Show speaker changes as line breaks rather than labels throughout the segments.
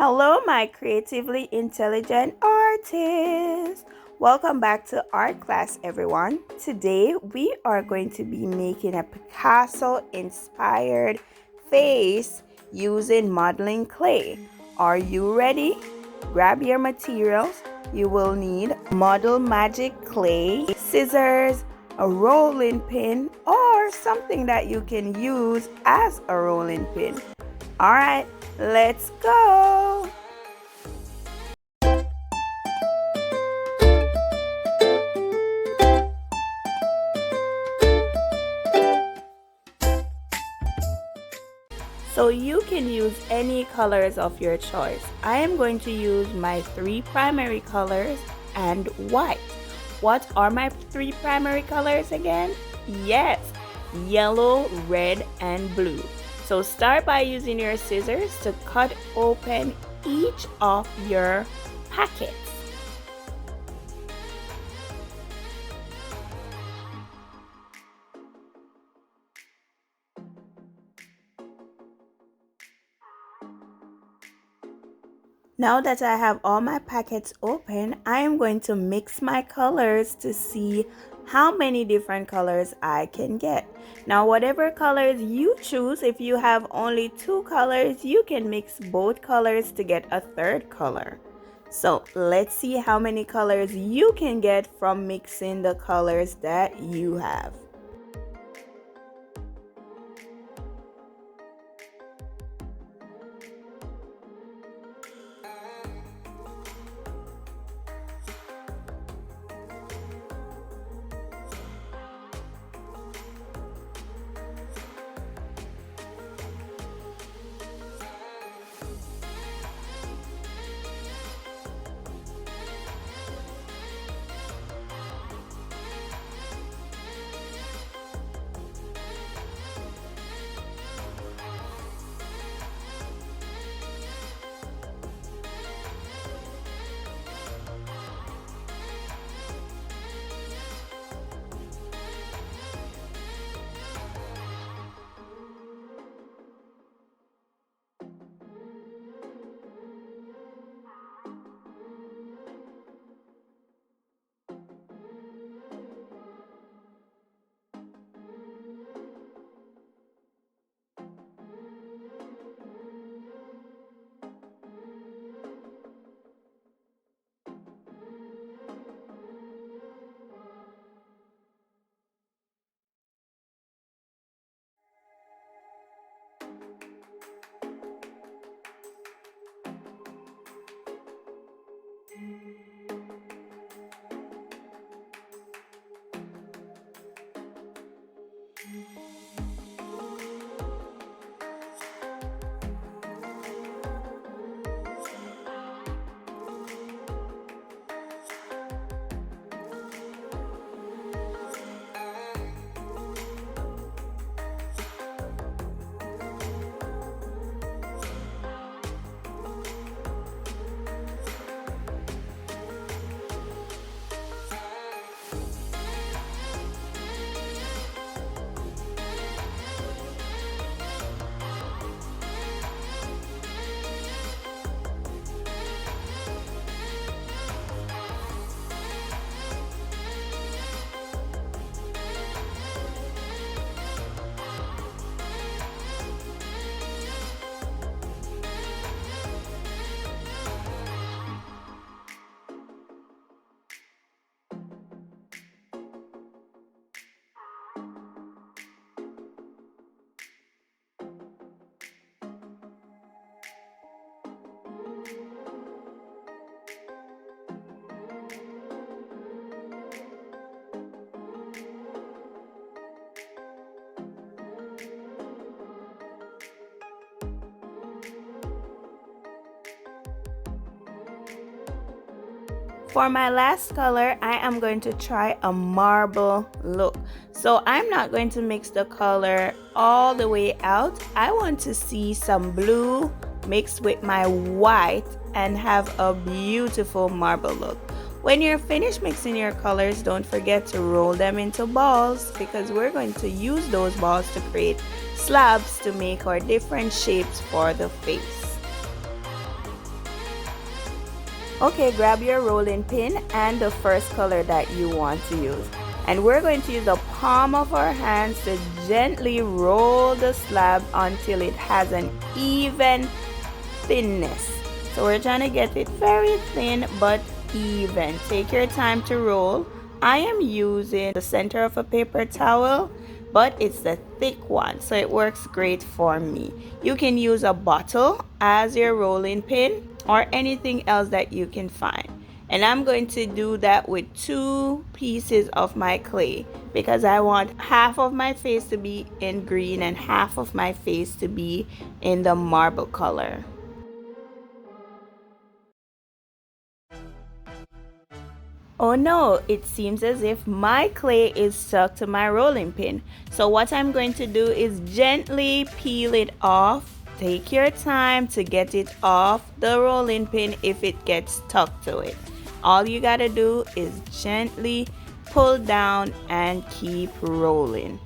Hello, my creatively intelligent artists. Welcome back to art class, everyone. Today, we are going to be making a Picasso inspired face using modeling clay. Are you ready? Grab your materials. You will need model magic clay, scissors, a rolling pin, or something that you can use as a rolling pin. All right, let's go. So you can use any colors of your choice. I am going to use my three primary colors and white. What are my three primary colors again? Yes, yellow, red, and blue. So start by using your scissors to cut open each of your packets. Now that I have all my packets open, I am going to mix my colors to see how many different colors I can get. Now, whatever colors you choose, if you have only two colors, you can mix both colors to get a third color. So let's see how many colors you can get from mixing the colors that you have. For my last color, I am going to try a marble look. So I'm not going to mix the color all the way out. I want to see some blue mixed with my white and have a beautiful marble look. When you're finished mixing your colors, don't forget to roll them into balls because we're going to use those balls to create slabs to make our different shapes for the face. Okay, grab your rolling pin and the first color that you want to use. And we're going to use the palm of our hands to gently roll the slab until it has an even thinness. So we're trying to get it very thin but even. Take your time to roll. I am using the center of a paper towel, but it's the thick one, so it works great for me. You can use a bottle as your rolling pin or anything else that you can find. And I'm going to do that with 2 pieces of my clay because I want half of my face to be in green and half of my face to be in the marble color. Oh no, it seems as if my clay is stuck to my rolling pin. So what I'm going to do is gently peel it off. Take your time to get it off the rolling pin if it gets stuck to it. All you gotta do is gently pull down and keep rolling.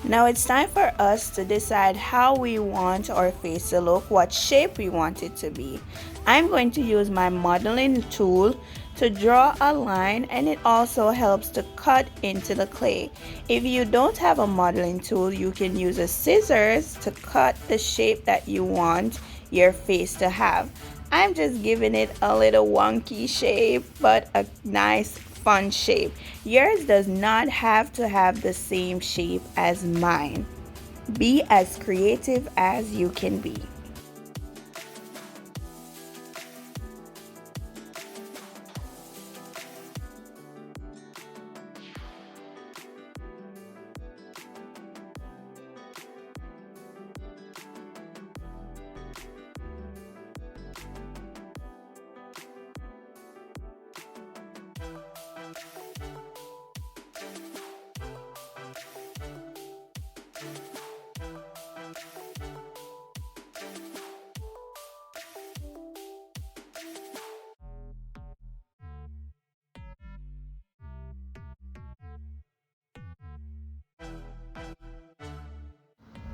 Now it's time for us to decide how we want our face to look, what shape we want it to be. I'm going to use my modeling tool to draw a line, and it also helps to cut into the clay. If you don't have a modeling tool, you can use a scissors to cut the shape that you want your face to have. I'm just giving it a little wonky shape, but a nice fun shape. Yours does not have to have the same shape as mine. Be as creative as you can be.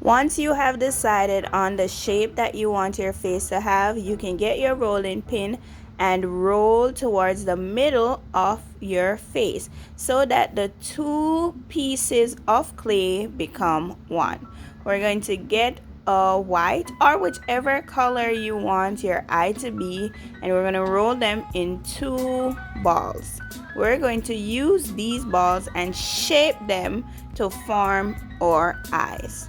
Once you have decided on the shape that you want your face to have, you can get your rolling pin and roll towards the middle of your face so that the 2 pieces of clay become one. We're going to get a white or whichever color you want your eye to be, and we're going to roll them in 2 balls. We're going to use these balls and shape them to form our eyes.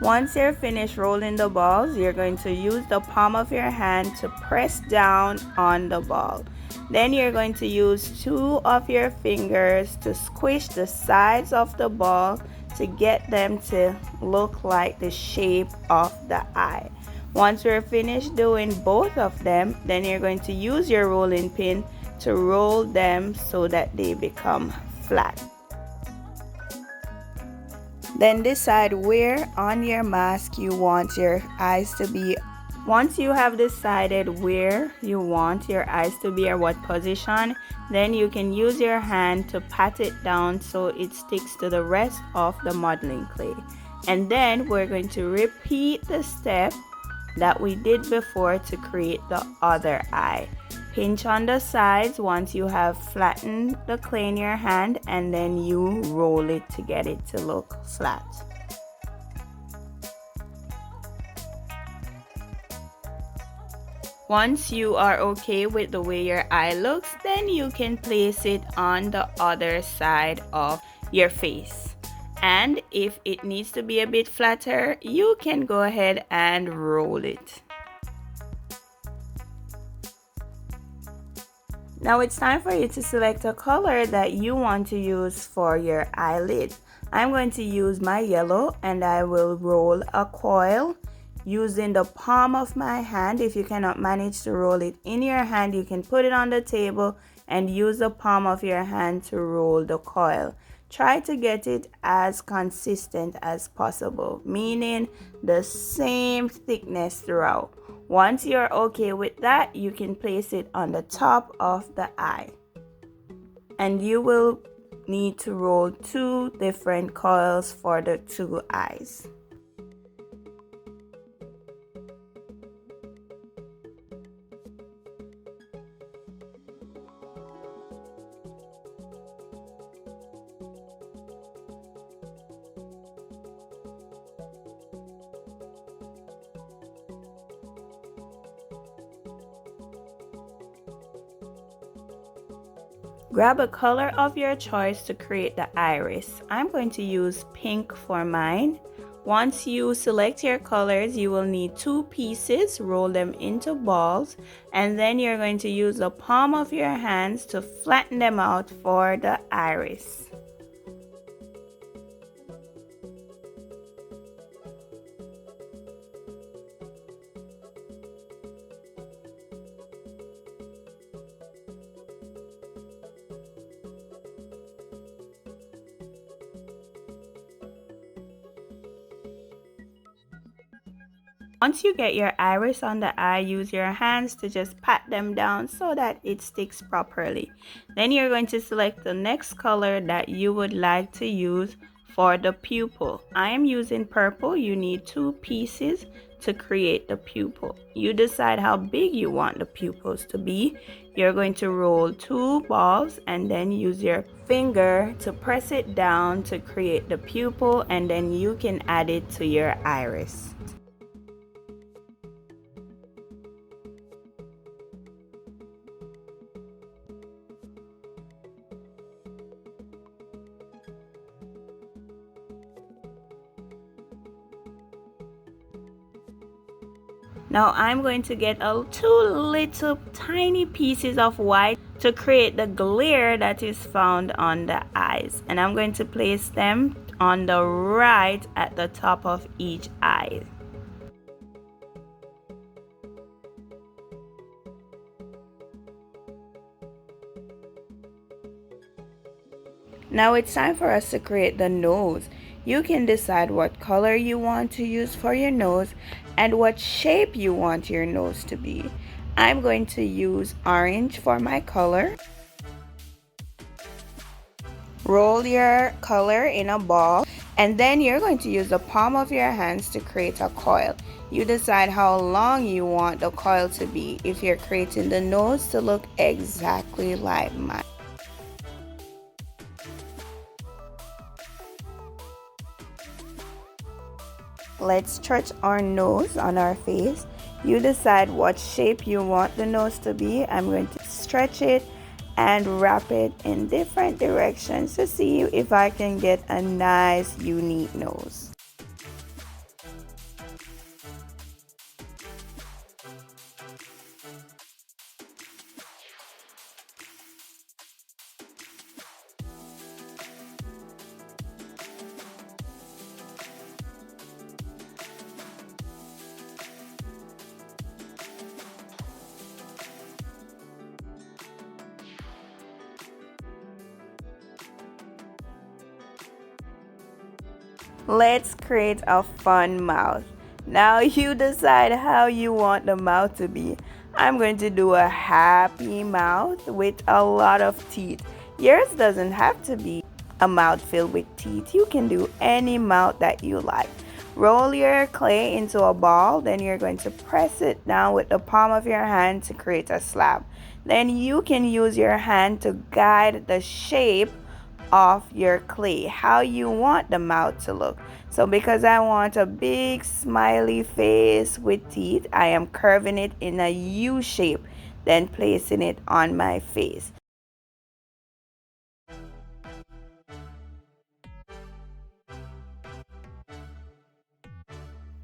Once you're finished rolling the balls, you're going to use the palm of your hand to press down on the ball. Then you're going to use 2 of your fingers to squish the sides of the ball to get them to look like the shape of the eye. Once you're finished doing both of them, then you're going to use your rolling pin to roll them so that they become flat. Then decide where on your mask you want your eyes to be. Once you have decided where you want your eyes to be or what position, then you can use your hand to pat it down so it sticks to the rest of the modeling clay. And then we're going to repeat the step that we did before to create the other eye. Pinch on the sides once you have flattened the clay in your hand, and then you roll it to get it to look flat. Once you are okay with the way your eye looks, then you can place it on the other side of your face. And if it needs to be a bit flatter, you can go ahead and roll it. Now it's time for you to select a color that you want to use for your eyelid. I'm going to use my yellow, and I will roll a coil using the palm of my hand. If you cannot manage to roll it in your hand, you can put it on the table and use the palm of your hand to roll the coil. Try to get it as consistent as possible, meaning the same thickness throughout. Once you're okay with that, you can place it on the top of the eye. And you will need to roll 2 different coils for the 2 eyes. Grab a color of your choice to create the iris. I'm going to use pink for mine. Once you select your colors, you will need 2 pieces, roll them into balls, and then you're going to use the palm of your hands to flatten them out for the iris. Once you get your iris on the eye, use your hands to just pat them down so that it sticks properly. Then you're going to select the next color that you would like to use for the pupil. I am using purple. You need 2 pieces to create the pupil. You decide how big you want the pupils to be. You're going to roll 2 balls and then use your finger to press it down to create the pupil, and then you can add it to your iris. Now I'm going to get 2 little tiny pieces of white to create the glare that is found on the eyes, and I'm going to place them on the right at the top of each eye. Now it's time for us to create the nose. You can decide what color you want to use for your nose and what shape you want your nose to be. I'm going to use orange for my color. Roll your color in a ball, and then you're going to use the palm of your hands to create a coil. You decide how long you want the coil to be if you're creating the nose to look exactly like mine. Let's stretch our nose on our face. You decide what shape you want the nose to be. I'm going to stretch it and wrap it in different directions to see if I can get a nice unique nose. Let's create a fun mouth. Now you decide how you want the mouth to be. I'm going to do a happy mouth with a lot of teeth. Yours doesn't have to be a mouth filled with teeth. You can do any mouth that you like. Roll your clay into a ball, then you're going to press it down with the palm of your hand to create a slab. Then you can use your hand to guide the shape of your clay, how you want the mouth to look. So because I want a big smiley face with teeth, I am curving it in a U shape, then placing it on my face.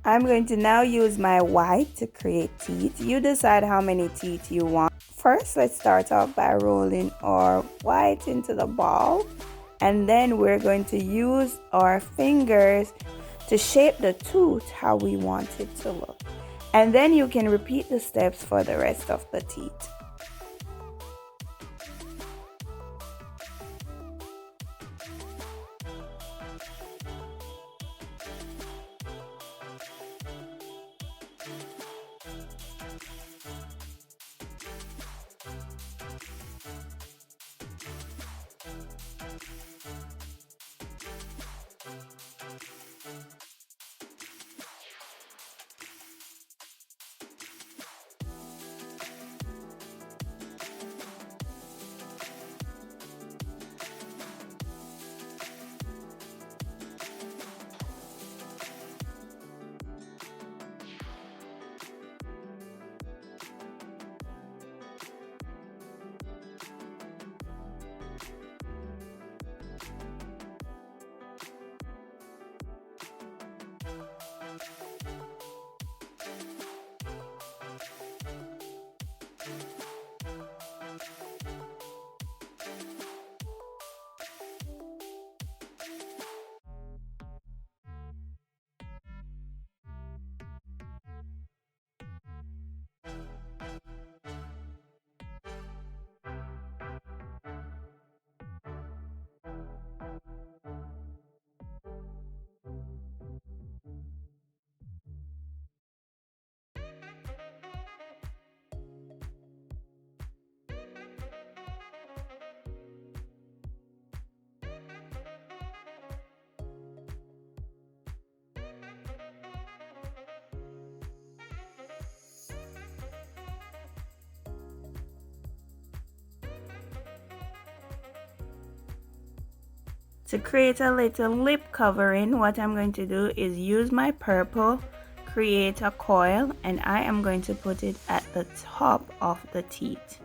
I'm going to now use my white to create teeth. You decide how many teeth you want. First, let's start off by rolling our white into the ball, and then we're going to use our fingers to shape the tooth how we want it to look. And then you can repeat the steps for the rest of the teeth. To create a little lip covering, what I'm going to do is use my purple, create a coil, and I am going to put it at the top of the teeth.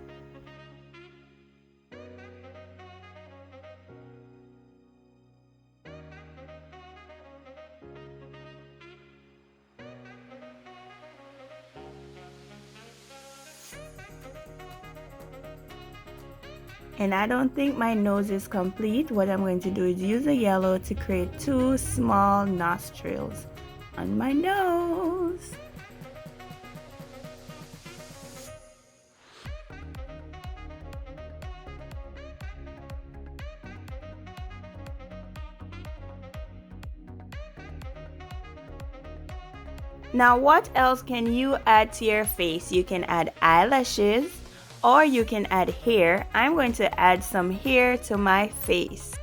And I don't think my nose is complete. What I'm going to do is use a yellow to create 2 small nostrils on my nose. Now what else can you add to your face? You can add eyelashes or you can add hair. I'm going to add some hair to my face.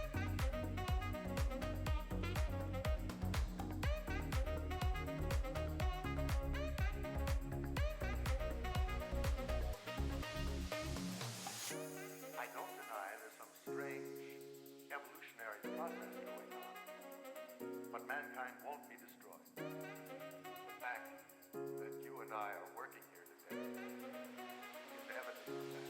I don't deny there's some strange evolutionary process going on, but mankind won't be destroyed. The fact that you and I are working here today is evidence of that.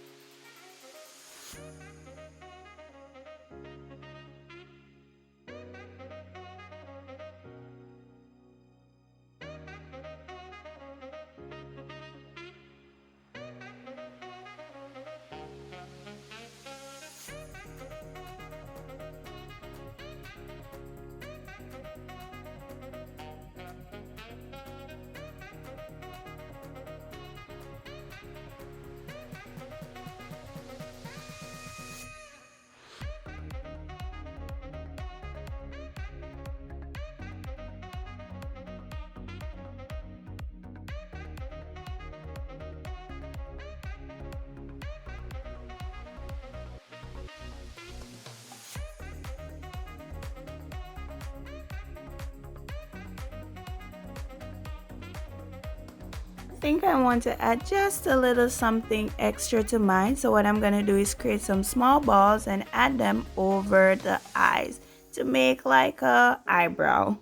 I think I want to add just a little something extra to mine. So what I'm going to do is create some small balls and add them over the eyes to make like a eyebrow.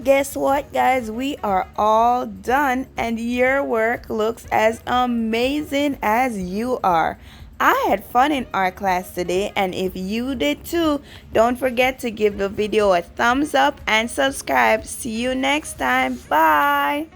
Guess what, guys? We are all done and your work looks as amazing as you are. I had fun in art class today, and if you did too, don't forget to give the video a thumbs up and subscribe. See you next time. Bye.